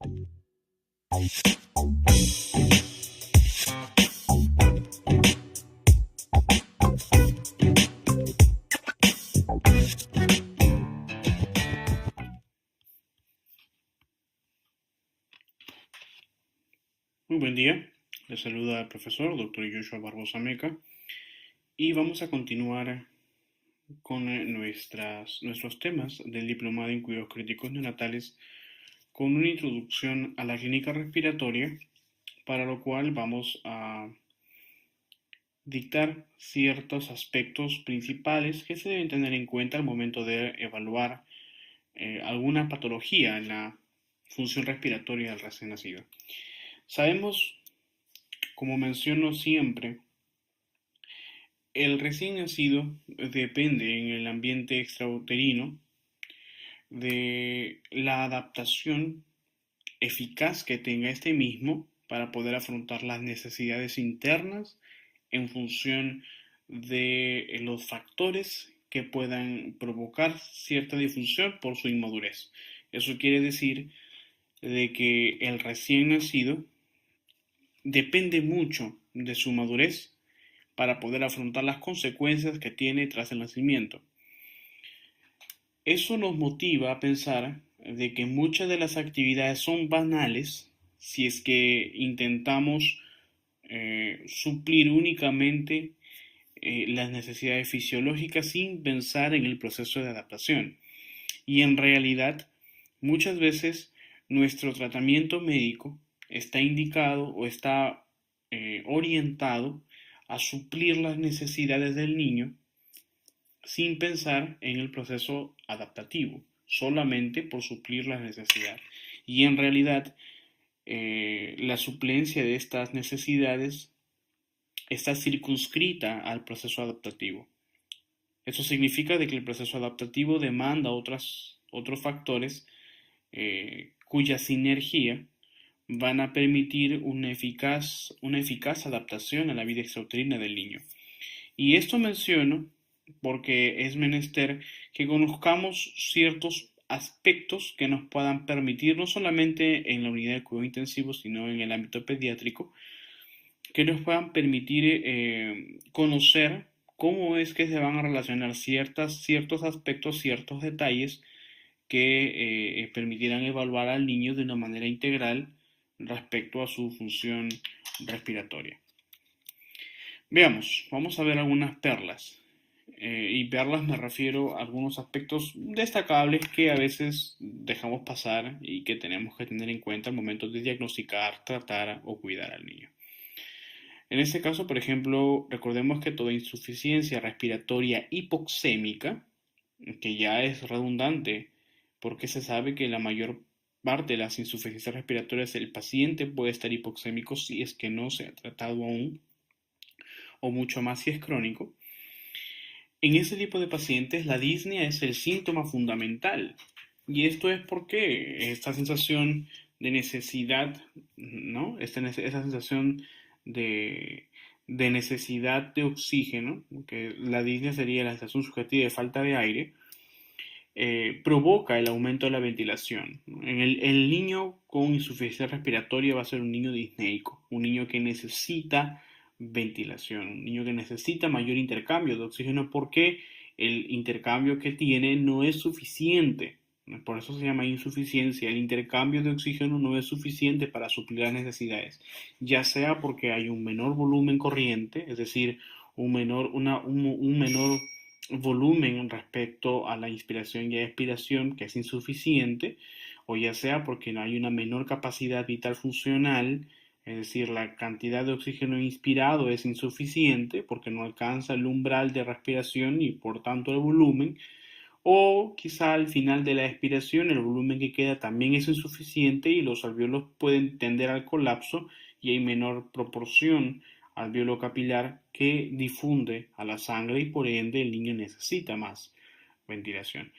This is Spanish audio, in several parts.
Muy buen día, les saluda el profesor Dr. Joshua Barbosa Meca y vamos a continuar con nuestros temas del Diplomado en Cuidados Críticos Neonatales con una introducción a la clínica respiratoria, para lo cual vamos a dictar ciertos aspectos principales que se deben tener en cuenta al momento de evaluar alguna patología en la función respiratoria del recién nacido. Sabemos, como menciono siempre, el recién nacido depende en el ambiente extrauterino de la adaptación eficaz que tenga este mismo para poder afrontar las necesidades internas en función de los factores que puedan provocar cierta disfunción por su inmadurez. Eso quiere decir de que el recién nacido depende mucho de su madurez para poder afrontar las consecuencias que tiene tras el nacimiento. Eso nos motiva a pensar de que muchas de las actividades son banales si es que intentamos suplir únicamente las necesidades fisiológicas sin pensar en el proceso de adaptación. Y en realidad, muchas veces nuestro tratamiento médico está indicado o está orientado a suplir las necesidades del niño sin pensar en el proceso adaptativo, solamente por suplir las necesidades. Y en realidad, la suplencia de estas necesidades está circunscrita al proceso adaptativo. Eso significa de que el proceso adaptativo demanda otros factores cuya sinergia van a permitir una eficaz adaptación a la vida extrauterina del niño. Y esto menciono porque es menester que conozcamos ciertos aspectos que nos puedan permitir, no solamente en la unidad de cuidado intensivo, sino en el ámbito pediátrico, que nos puedan permitir conocer cómo es que se van a relacionar ciertos aspectos, ciertos detalles que permitirán evaluar al niño de una manera integral respecto a su función respiratoria. Veamos, vamos a ver algunas perlas. Y perlas me refiero a algunos aspectos destacables que a veces dejamos pasar y que tenemos que tener en cuenta al momento de diagnosticar, tratar o cuidar al niño. En este caso, por ejemplo, recordemos que toda insuficiencia respiratoria hipoxémica, que ya es redundante, porque se sabe que la mayor parte de las insuficiencias respiratorias el paciente puede estar hipoxémico si es que no se ha tratado aún, o mucho más si es crónico. En ese tipo de pacientes la disnea es el síntoma fundamental. Y esto es porque esta sensación de necesidad, ¿no? Esa sensación de necesidad de oxígeno, que la disnea sería la sensación subjetiva de falta de aire, provoca el aumento de la ventilación. El niño con insuficiencia respiratoria va a ser un niño disneico, un niño que necesita ventilación, un niño que necesita mayor intercambio de oxígeno porque el intercambio que tiene no es suficiente. Por eso se llama insuficiencia. El intercambio de oxígeno no es suficiente para suplir las necesidades, ya sea porque hay un menor volumen corriente, es decir, un menor volumen respecto a la inspiración y expiración que es insuficiente, o ya sea porque no hay una menor capacidad vital funcional, es decir, la cantidad de oxígeno inspirado es insuficiente porque no alcanza el umbral de respiración y por tanto el volumen, o quizá al final de la expiración el volumen que queda también es insuficiente y los alvéolos pueden tender al colapso y hay menor proporción alvéolo capilar que difunde a la sangre y por ende el niño necesita más ventilación,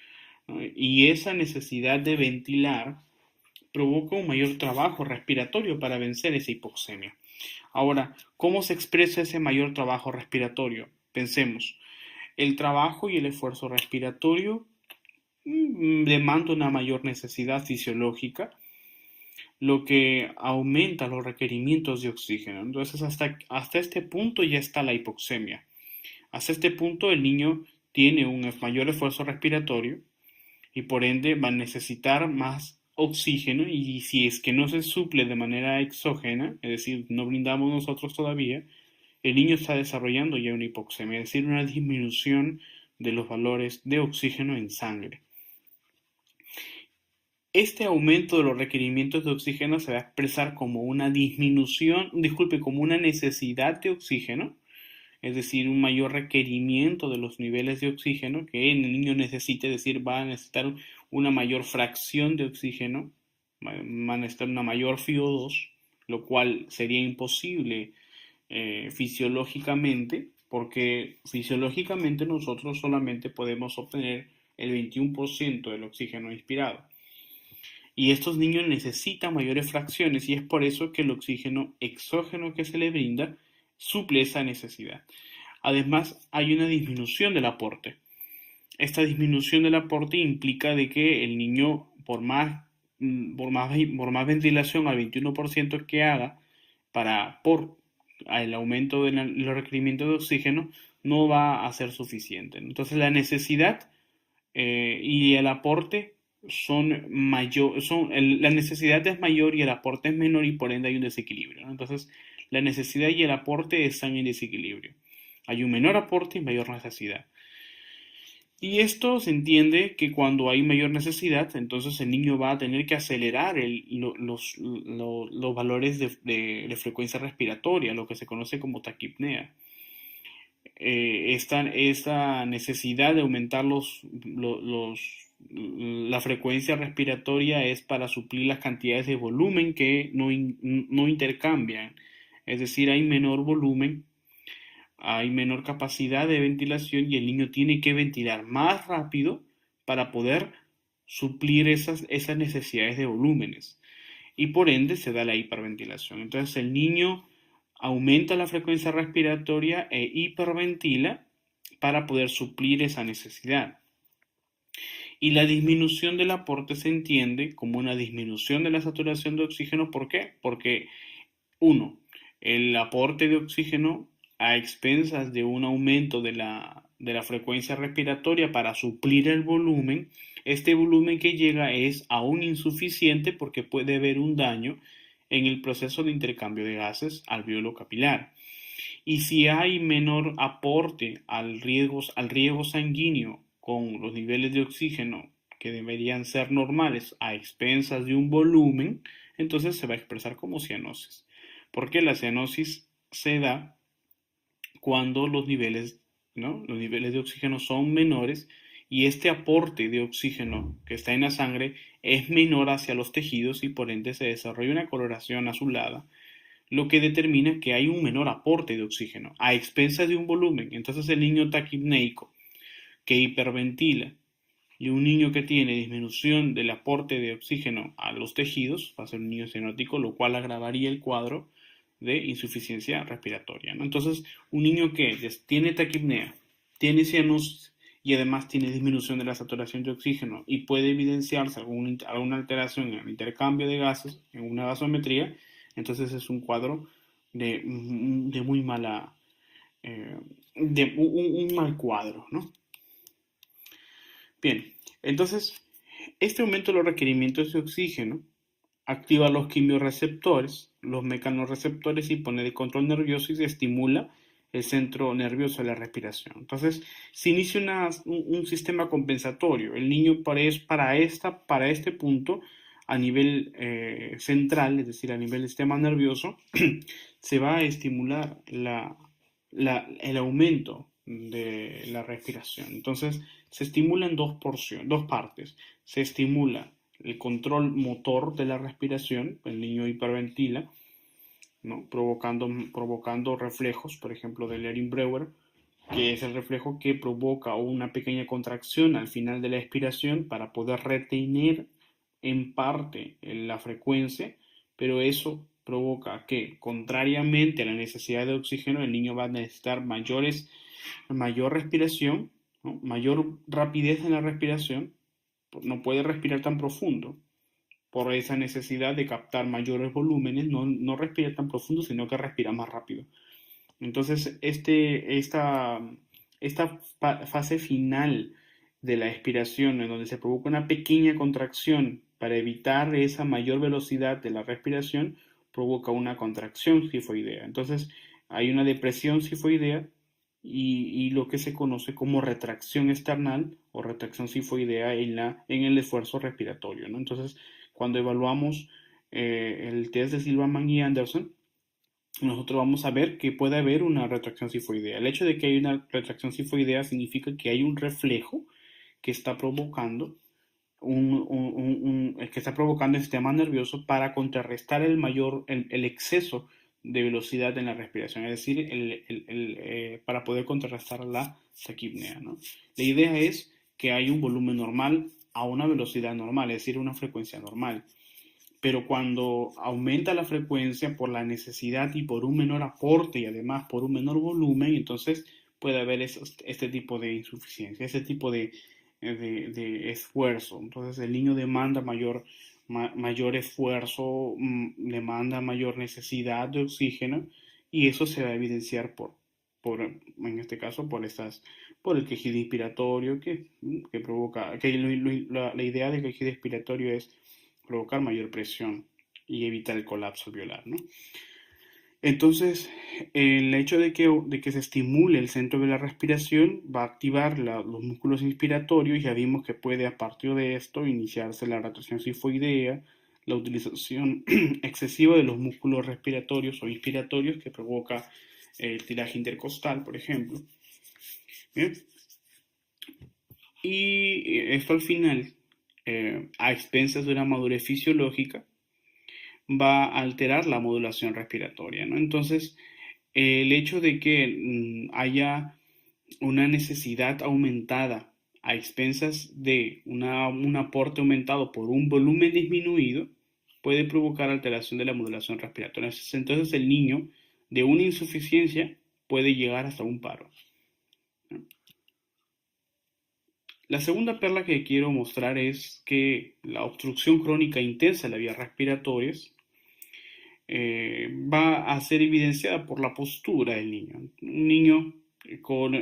¿no? Y esa necesidad de ventilar provoca un mayor trabajo respiratorio para vencer esa hipoxemia. Ahora, ¿cómo se expresa ese mayor trabajo respiratorio? Pensemos, el trabajo y el esfuerzo respiratorio demanda una mayor necesidad fisiológica lo que aumenta los requerimientos de oxígeno. Entonces, hasta este punto ya está la hipoxemia. Hasta este punto el niño tiene un mayor esfuerzo respiratorio y por ende va a necesitar más oxígeno, y si es que no se suple de manera exógena, es decir, no brindamos nosotros todavía, el niño está desarrollando ya una hipoxemia, es decir, una disminución de los valores de oxígeno en sangre. Este aumento de los requerimientos de oxígeno se va a expresar como una disminución, disculpe, como una necesidad de oxígeno, es decir, un mayor requerimiento de los niveles de oxígeno que el niño necesite, es decir, va a necesitar una mayor fracción de oxígeno, va a necesitar una mayor FiO2, lo cual sería imposible fisiológicamente, porque fisiológicamente nosotros solamente podemos obtener el 21% del oxígeno inspirado. Y estos niños necesitan mayores fracciones y es por eso que el oxígeno exógeno que se le brinda suple esa necesidad. Además, hay una disminución del aporte. Esta disminución del aporte implica de que el niño, por más ventilación al 21% que haga por el aumento de los requerimientos de oxígeno, no va a ser suficiente. Entonces, la necesidad y el aporte la necesidad es mayor y el aporte es menor y por ende hay un desequilibrio, ¿no? Entonces, la necesidad y el aporte están en desequilibrio. Hay un menor aporte y mayor necesidad. Y esto se entiende que cuando hay mayor necesidad, entonces el niño va a tener que acelerar los valores de frecuencia respiratoria, lo que se conoce como taquipnea. Esta necesidad de aumentar la frecuencia respiratoria es para suplir las cantidades de volumen que no intercambian. Es decir, hay menor volumen, hay menor capacidad de ventilación y el niño tiene que ventilar más rápido para poder suplir esas necesidades de volúmenes. Y por ende se da la hiperventilación. Entonces el niño aumenta la frecuencia respiratoria e hiperventila para poder suplir esa necesidad. Y la disminución del aporte se entiende como una disminución de la saturación de oxígeno. ¿Por qué? Porque, uno, el aporte de oxígeno a expensas de un aumento de la frecuencia respiratoria para suplir el volumen, este volumen que llega es aún insuficiente porque puede haber un daño en el proceso de intercambio de gases alveolo capilar. Y si hay menor aporte al riego sanguíneo con los niveles de oxígeno que deberían ser normales a expensas de un volumen, entonces se va a expresar como cianosis. Porque la cianosis se da cuando los niveles, ¿no? Los niveles de oxígeno son menores y este aporte de oxígeno que está en la sangre es menor hacia los tejidos y por ende se desarrolla una coloración azulada, lo que determina que hay un menor aporte de oxígeno a expensas de un volumen. Entonces el niño taquipneico que hiperventila y un niño que tiene disminución del aporte de oxígeno a los tejidos va a ser un niño cianótico, lo cual agravaría el cuadro de insuficiencia respiratoria, ¿no? Entonces, un niño que tiene taquipnea, tiene cianosis y además tiene disminución de la saturación de oxígeno y puede evidenciarse alguna alteración en el intercambio de gases, en una gasometría, entonces es un cuadro de muy mala, de un mal cuadro, ¿no? Bien, entonces, este aumento de los requerimientos de oxígeno activa los quimiorreceptores, los mecanorreceptores y pone de control nervioso y se estimula el centro nervioso de la respiración. Entonces, se inicia un sistema compensatorio. El niño para este punto, a nivel central, es decir, a nivel del sistema nervioso, se va a estimular el aumento de la respiración. Entonces, se estimula en dos partes. Se estimula el control motor de la respiración, el niño hiperventila, ¿no? provocando reflejos, por ejemplo, del Ehrenbrewer, que es el reflejo que provoca una pequeña contracción al final de la expiración para poder retener en parte la frecuencia, pero eso provoca que, contrariamente a la necesidad de oxígeno, el niño va a necesitar mayor respiración, ¿no? Mayor rapidez en la respiración, no puede respirar tan profundo, por esa necesidad de captar mayores volúmenes, no respira tan profundo, sino que respira más rápido. Entonces, esta fase final de la expiración, en donde se provoca una pequeña contracción para evitar esa mayor velocidad de la respiración, provoca una contracción sifoidea. Entonces, hay una depresión sifoidea y lo que se conoce como retracción esternal o retracción sifoidea en el esfuerzo respiratorio, ¿no? Entonces, cuando evaluamos el test de Silverman y Anderson, nosotros vamos a ver que puede haber una retracción sifoidea. El hecho de que hay una retracción sifoidea significa que hay un reflejo que está provocando que está provocando el sistema nervioso para contrarrestar el exceso de velocidad en la respiración, es decir, para poder contrarrestar la taquipnea, ¿no? La idea es que hay un volumen normal a una velocidad normal, es decir, una frecuencia normal. Pero cuando aumenta la frecuencia por la necesidad y por un menor aporte y además por un menor volumen, entonces puede haber este tipo de insuficiencia, ese tipo de esfuerzo. Entonces el niño demanda mayor esfuerzo, demanda mayor necesidad de oxígeno y eso se va a evidenciar en este caso, por el quejido inspiratorio que provoca, la idea del quejido inspiratorio es provocar mayor presión y evitar el colapso alveolar, ¿no? Entonces, el hecho de que se estimule el centro de la respiración va a activar los músculos inspiratorios. Ya vimos que puede a partir de esto iniciarse la retracción sifoidea, la utilización excesiva de los músculos respiratorios o inspiratorios que provoca el tiraje intercostal, por ejemplo. ¿Bien? Y esto al final, a expensas de una madurez fisiológica, va a alterar la modulación respiratoria, ¿no? Entonces, el hecho de que haya una necesidad aumentada a expensas de un aporte aumentado por un volumen disminuido puede provocar alteración de la modulación respiratoria. Entonces, el niño de una insuficiencia puede llegar hasta un paro, ¿no? La segunda perla que quiero mostrar es que la obstrucción crónica intensa de las vías respiratorias va a ser evidenciada por la postura del niño. Un niño con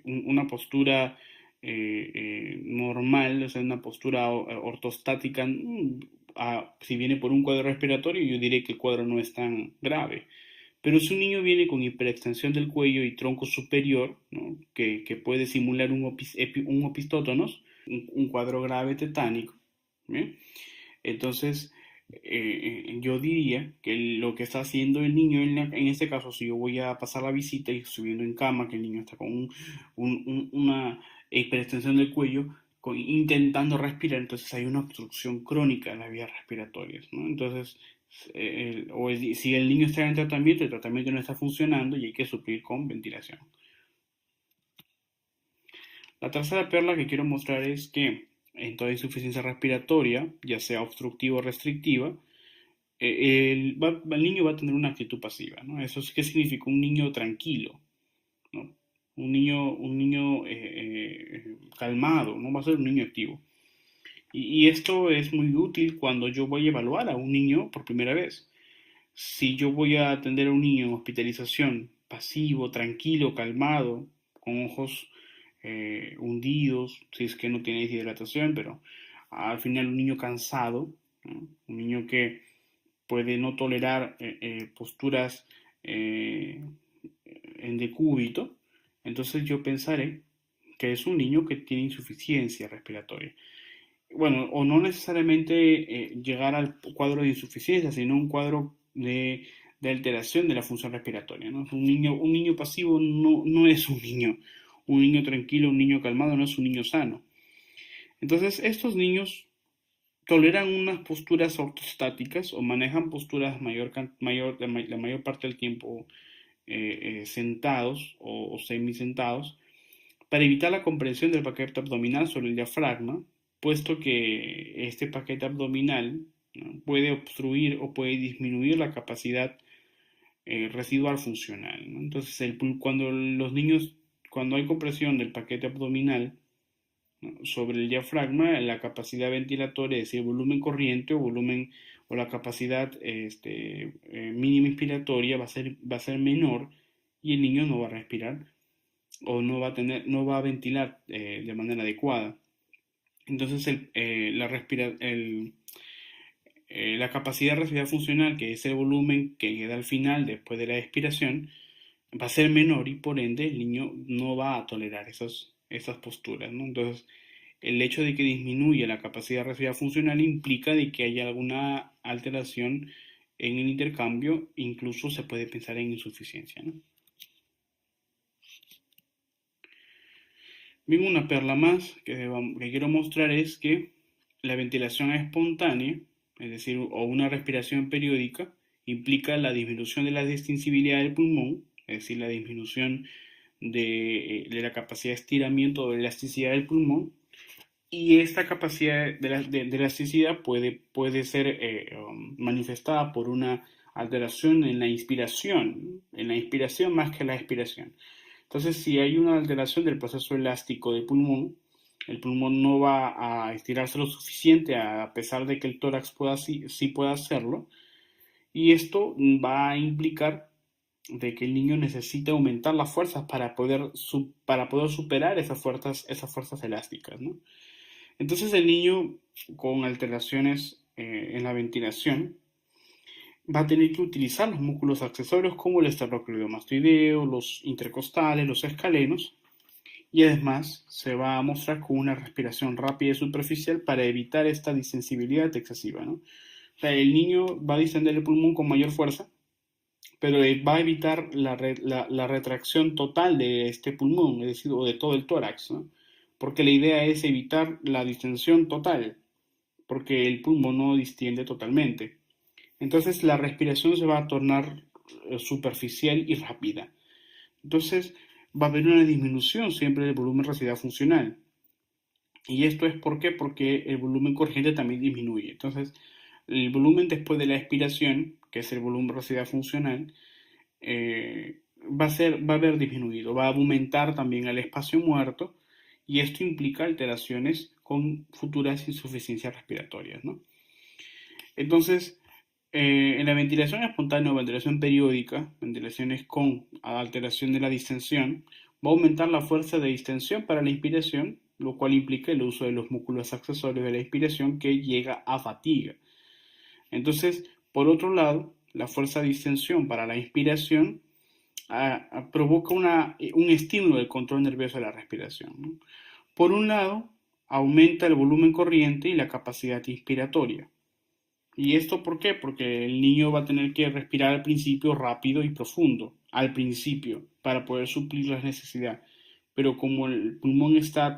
una postura normal, o sea, una postura ortostática, si viene por un cuadro respiratorio, yo diré que el cuadro no es tan grave. Pero si un niño viene con hiperextensión del cuello y tronco superior, ¿no? que puede simular un opistótonos, un cuadro grave tetánico, ¿bien? Entonces, yo diría que lo que está haciendo el niño, en este caso, si yo voy a pasar la visita y subiendo en cama, que el niño está con una hiperextensión del cuello, intentando respirar, entonces hay una obstrucción crónica de las vías respiratorias, ¿no? Entonces, si el niño está en tratamiento, el tratamiento no está funcionando y hay que suplir con ventilación. La tercera perla que quiero mostrar es que en toda insuficiencia respiratoria, ya sea obstructiva o restrictiva, el niño va a tener una actitud pasiva, ¿no? ¿Eso qué significa? Un niño tranquilo, ¿no? Un niño calmado, no va a ser un niño activo. Y esto es muy útil cuando yo voy a evaluar a un niño por primera vez. Si yo voy a atender a un niño en hospitalización, pasivo, tranquilo, calmado, con ojos hundidos, si es que no tiene deshidratación, pero al final un niño cansado, ¿no? Un niño que puede no tolerar posturas en decúbito, entonces yo pensaré que es un niño que tiene insuficiencia respiratoria. Bueno, o no necesariamente llegar al cuadro de insuficiencia, sino un cuadro de alteración de la función respiratoria, ¿no? Un niño pasivo no es un niño. Un niño tranquilo, un niño calmado no es un niño sano. Entonces, estos niños toleran unas posturas ortostáticas o manejan posturas la mayor parte del tiempo sentados o semisentados para evitar la compresión del paquete abdominal sobre el diafragma, puesto que este paquete abdominal, ¿no? puede obstruir o puede disminuir la capacidad residual funcional, ¿no? Entonces, cuando hay compresión del paquete abdominal, ¿no? Sobre el diafragma, la capacidad ventilatoria, es decir, volumen corriente o volumen o la capacidad mínima inspiratoria va a ser menor y el niño no va a respirar o no va a ventilar de manera adecuada. Entonces la capacidad respiratoria funcional, que es el volumen que queda al final después de la expiración, va a ser menor y por ende el niño no va a tolerar esas posturas, ¿no? Entonces, el hecho de que disminuya la capacidad respiratoria funcional implica de que haya alguna alteración en el intercambio, incluso se puede pensar en insuficiencia, ¿no? Bien, una perla más que quiero mostrar es que la ventilación espontánea, es decir, o una respiración periódica, implica la disminución de la distensibilidad del pulmón, es decir, la disminución de la capacidad de estiramiento o de elasticidad del pulmón, y esta capacidad de elasticidad puede ser manifestada por una alteración en la inspiración más que la expiración. Entonces, si hay una alteración del proceso elástico del pulmón, el pulmón no va a estirarse lo suficiente a pesar de que el tórax sí pueda hacerlo, y esto va a implicar de que el niño necesita aumentar las fuerzas para poder superar esas fuerzas elásticas, ¿no? Entonces el niño con alteraciones en la ventilación va a tener que utilizar los músculos accesorios como el esternocleidomastoideo, los intercostales, los escalenos, y además se va a mostrar con una respiración rápida y superficial para evitar esta distensibilidad excesiva, ¿no? O sea, el niño va a distender el pulmón con mayor fuerza, pero va a evitar la retracción total de este pulmón, es decir, o de todo el tórax, ¿no? Porque la idea es evitar la distensión total, porque el pulmón no distiende totalmente. Entonces la respiración se va a tornar superficial y rápida. Entonces va a haber una disminución siempre del volumen residual funcional. Y esto es ¿por qué? Porque el volumen corriente también disminuye. Entonces el volumen después de la expiración, que es el volumen residual funcional, va a haber disminuido, va a aumentar también el espacio muerto y esto implica alteraciones con futuras insuficiencias respiratorias, ¿no? Entonces, en la ventilación espontánea o ventilación periódica, ventilaciones con alteración de la distensión, va a aumentar la fuerza de distensión para la inspiración, lo cual implica el uso de los músculos accesorios de la inspiración que llega a fatiga. Entonces, por otro lado, la fuerza de distensión para la inspiración provoca un estímulo del control nervioso de la respiración, ¿no? Por un lado, aumenta el volumen corriente y la capacidad inspiratoria. ¿Y esto por qué? Porque el niño va a tener que respirar al principio rápido y profundo, al principio, para poder suplir las necesidades. Pero como el pulmón está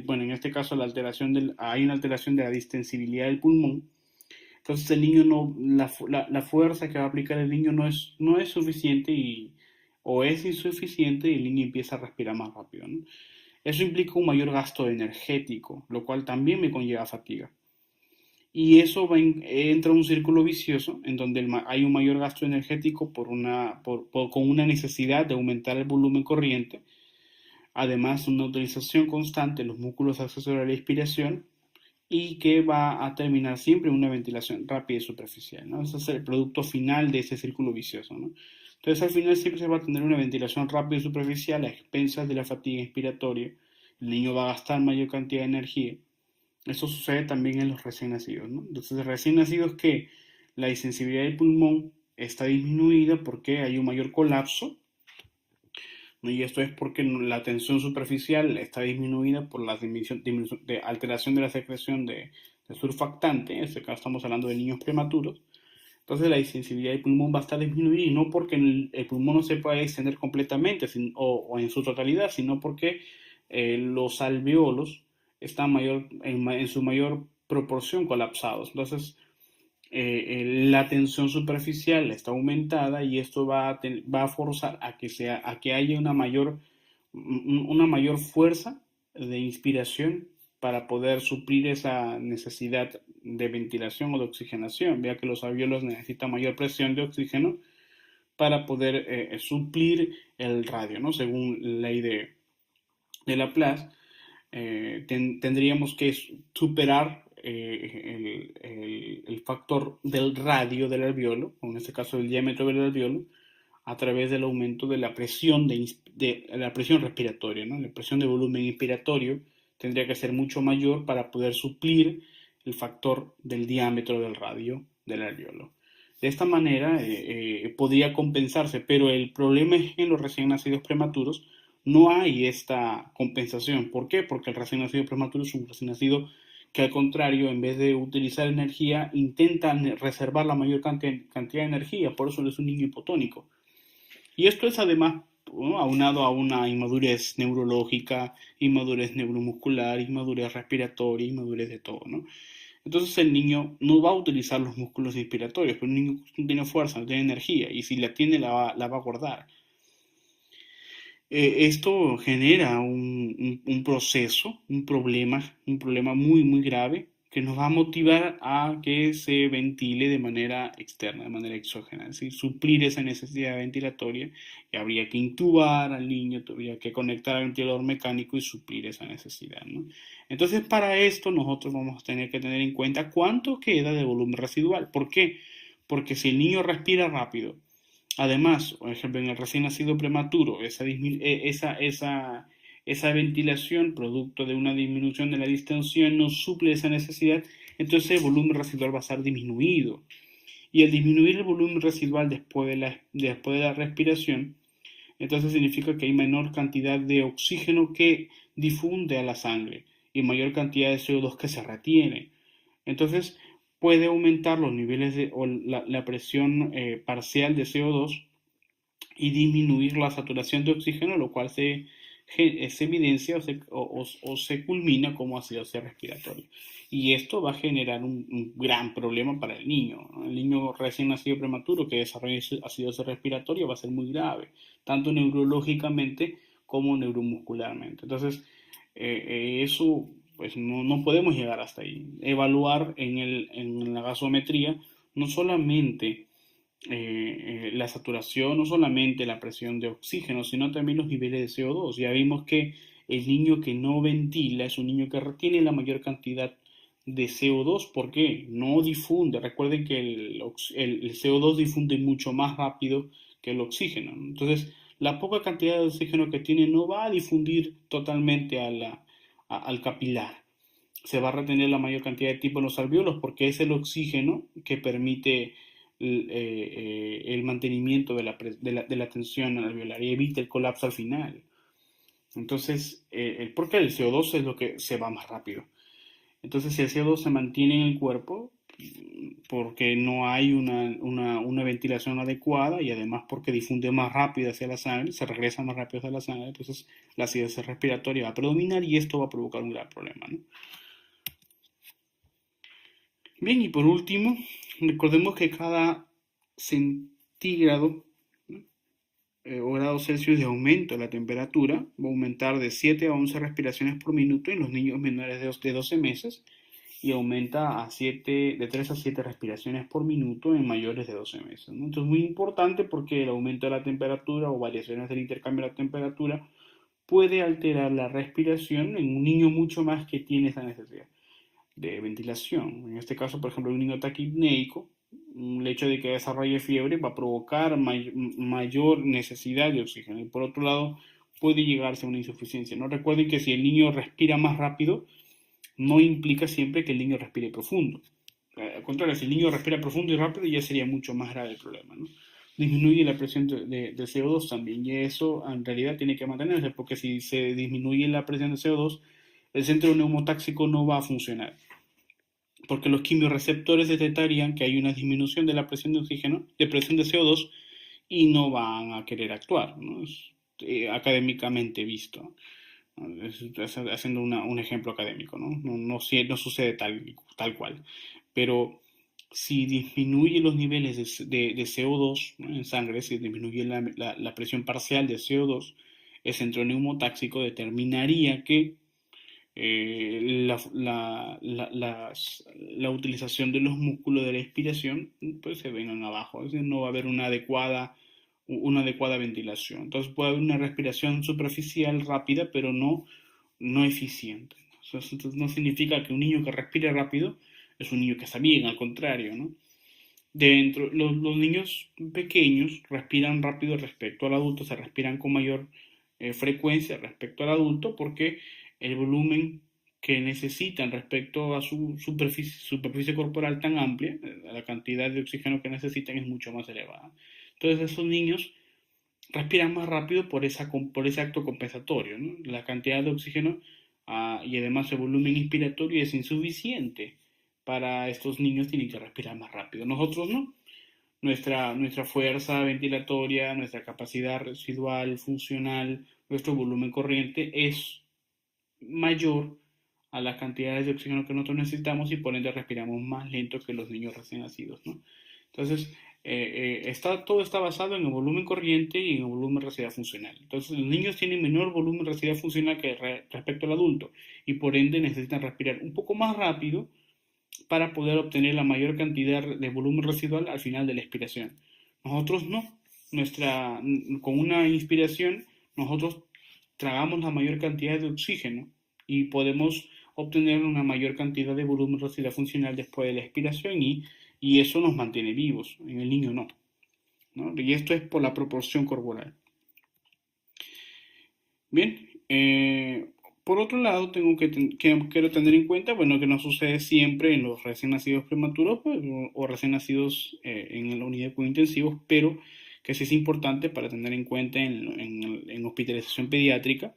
bueno, en este caso hay una alteración de la distensibilidad del pulmón, entonces el niño la fuerza que va a aplicar el niño no es suficiente o es insuficiente y el niño empieza a respirar más rápido, ¿no? Eso implica un mayor gasto energético, lo cual también me conlleva fatiga. Y eso entra en un círculo vicioso en donde hay un mayor gasto energético con una necesidad de aumentar el volumen corriente, además una utilización constante de los músculos accesorios a la inspiración y que va a terminar siempre en una ventilación rápida y superficial, ¿no? Ese es el producto final de ese círculo vicioso, ¿no? Entonces al final siempre se va a tener una ventilación rápida y superficial a expensas de la fatiga inspiratoria. El niño va a gastar mayor cantidad de energía. Eso sucede también en los recién nacidos, ¿no? Entonces, recién nacidos que la distensibilidad del pulmón está disminuida porque hay un mayor colapso, ¿no? Y esto es porque la tensión superficial está disminuida por la disminución de alteración de la secreción de surfactante, en este caso estamos hablando de niños prematuros. Entonces la distensibilidad del pulmón va a estar disminuida y no porque el pulmón no se pueda extender completamente o en su totalidad, sino porque los alveolos están en su mayor proporción colapsados. Entonces la tensión superficial está aumentada y esto va a forzar a que haya una mayor fuerza de inspiración para poder suplir esa necesidad de ventilación o de oxigenación. Vea que los alvéolos necesitan mayor presión de oxígeno para poder suplir el radio, ¿no? Según la ley de Laplace. tendríamos que superar el factor del radio del alveolo, o en este caso el diámetro del alveolo, a través del aumento de la presión, de la presión respiratoria, ¿no? La presión de volumen inspiratorio tendría que ser mucho mayor para poder suplir el factor del diámetro del radio del alveolo. De esta manera podría compensarse, pero el problema es que en los recién nacidos prematuros no hay esta compensación. ¿Por qué? Porque el recién nacido prematuro es un recién nacido que al contrario, en vez de utilizar energía, intenta reservar la mayor cantidad de energía, por eso es un niño hipotónico. Y esto es además, ¿no?, aunado a una inmadurez neurológica, inmadurez neuromuscular, inmadurez respiratoria, inmadurez de todo, ¿no? Entonces el niño no va a utilizar los músculos inspiratorios, pero un niño no tiene fuerza, no tiene energía, y si la tiene la va a guardar. Esto genera un proceso, un problema muy, muy grave que nos va a motivar a que se ventile de manera externa, de manera exógena, es decir, suplir esa necesidad ventilatoria y habría que intubar al niño, habría que conectar al ventilador mecánico y suplir esa necesidad, ¿no? Entonces, para esto nosotros vamos a tener que tener en cuenta cuánto queda de volumen residual. ¿Por qué? Porque si el niño respira rápido, además, por ejemplo, en el recién nacido prematuro, esa ventilación, producto de una disminución de la distensión, no suple esa necesidad, entonces el volumen residual va a ser disminuido. Y al disminuir el volumen residual después de la respiración, entonces significa que hay menor cantidad de oxígeno que difunde a la sangre y mayor cantidad de CO2 que se retiene. Entonces puede aumentar los niveles o la presión parcial de CO2 y disminuir la saturación de oxígeno, lo cual se evidencia o se culmina como acidosis respiratoria. Y esto va a generar un gran problema para el niño, ¿no? El niño recién nacido prematuro que desarrolla acidosis respiratoria va a ser muy grave, tanto neurológicamente como neuromuscularmente. Entonces, eso pues no podemos llegar hasta ahí. Evaluar en la gasometría no solamente la saturación, no solamente la presión de oxígeno, sino también los niveles de CO2. Ya vimos que el niño que no ventila es un niño que retiene la mayor cantidad de CO2 porque no difunde. Recuerden que el CO2 difunde mucho más rápido que el oxígeno. Entonces, la poca cantidad de oxígeno que tiene no va a difundir totalmente al capilar. Se va a retener la mayor cantidad de tiempo en los alveolos porque es el oxígeno que permite el mantenimiento de la tensión alveolar y evita el colapso al final. Entonces, porque el CO2 es lo que se va más rápido. Entonces, si el CO2 se mantiene en el cuerpo, porque no hay una ventilación adecuada y además porque difunde más rápido hacia la sangre, se regresa más rápido hacia la sangre, entonces la acidosis respiratoria va a predominar y esto va a provocar un gran problema, ¿no? Bien, y por último, recordemos que cada centígrado, ¿no?, o grados Celsius de aumento de la temperatura va a aumentar de 7 a 11 respiraciones por minuto en los niños menores de 12 meses y aumenta de 3 a 7 respiraciones por minuto en mayores de 12 meses, ¿no? Entonces es muy importante porque el aumento de la temperatura o variaciones del intercambio de la temperatura puede alterar la respiración en un niño mucho más que tiene esa necesidad de ventilación. En este caso, por ejemplo, un niño taquipneico, el hecho de que desarrolle fiebre va a provocar mayor necesidad de oxígeno. Y por otro lado, puede llegarse a una insuficiencia. No recuerden que si el niño respira más rápido, no implica siempre que el niño respire profundo. Al contrario, si el niño respira profundo y rápido, ya sería mucho más grave el problema, ¿no? Disminuye la presión de CO2 también, y eso en realidad tiene que mantenerse, porque si se disminuye la presión de CO2, el centro neumotáxico no va a funcionar, porque los quimiorreceptores detectarían que hay una disminución de la presión de oxígeno, de presión de CO2, y no van a querer actuar, ¿no? Es académicamente visto, ¿no? Haciendo un ejemplo académico, ¿no? No sucede tal cual. Pero si disminuye los niveles de CO2, ¿no?, en sangre, si disminuye la presión parcial de CO2, el centro neumotáxico determinaría que la utilización de los músculos de la expiración pues se vengan abajo, es decir, no va a haber una adecuada ventilación. Entonces puede haber una respiración superficial rápida, pero no eficiente. Entonces no significa que un niño que respire rápido es un niño que está bien, al contrario, ¿no? Los niños pequeños respiran rápido respecto al adulto, se respiran con mayor frecuencia respecto al adulto porque el volumen que necesitan respecto a su superficie corporal tan amplia, la cantidad de oxígeno que necesitan es mucho más elevada. Entonces esos niños respiran más rápido por ese acto compensatorio, ¿no? La cantidad de oxígeno y además el volumen inspiratorio es insuficiente para estos niños, tienen que respirar más rápido. Nosotros no. Nuestra fuerza ventilatoria, nuestra capacidad residual, funcional, nuestro volumen corriente es mayor a las cantidades de oxígeno que nosotros necesitamos y por ende respiramos más lento que los niños recién nacidos, ¿no? Entonces, todo está basado en el volumen corriente y en el volumen residual funcional. Entonces, los niños tienen menor volumen residual funcional que respecto al adulto y por ende necesitan respirar un poco más rápido para poder obtener la mayor cantidad de volumen residual al final de la expiración. Nosotros no. Con una inspiración, nosotros tragamos la mayor cantidad de oxígeno y podemos obtener una mayor cantidad de volumen residual funcional después de la expiración y eso nos mantiene vivos. En el niño no, ¿no? Y esto es por la proporción corporal. Bien, por otro lado, quiero tener en cuenta, bueno, que no sucede siempre en los recién nacidos prematuros pues, o recién nacidos en la unidad de cuidados intensivos, pero que sí es importante para tener en cuenta en hospitalización pediátrica,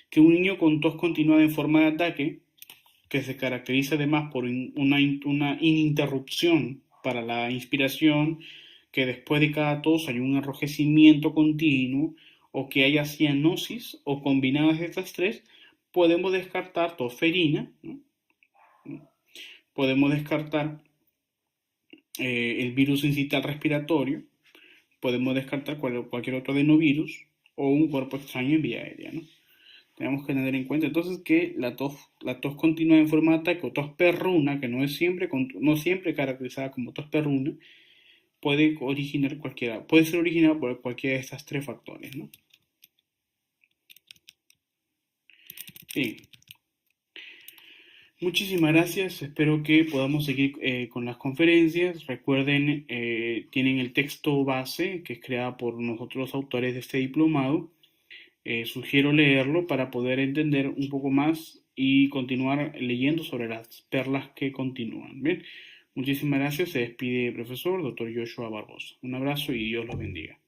que un niño con tos continuada en forma de ataque, que se caracteriza además por una ininterrupción para la inspiración, que después de cada tos hay un enrojecimiento continuo, o que haya cianosis o combinadas estas tres, podemos descartar tosferina, ¿no? Podemos descartar el virus incital respiratorio, podemos descartar cualquier otro adenovirus o un cuerpo extraño en vía aérea, ¿no? Tenemos que tener en cuenta entonces que la tos continua en forma de ataque o tos perruna, que no siempre caracterizada como tos perruna, puede ser originada por cualquiera de estos tres factores, ¿no? Bien, muchísimas gracias. Espero que podamos seguir con las conferencias. Recuerden, tienen el texto base que es creado por nosotros los autores de este diplomado. Sugiero leerlo para poder entender un poco más y continuar leyendo sobre las perlas que continúan. Bien, muchísimas gracias. Se despide el profesor, doctor Joshua Barbosa. Un abrazo y Dios los bendiga.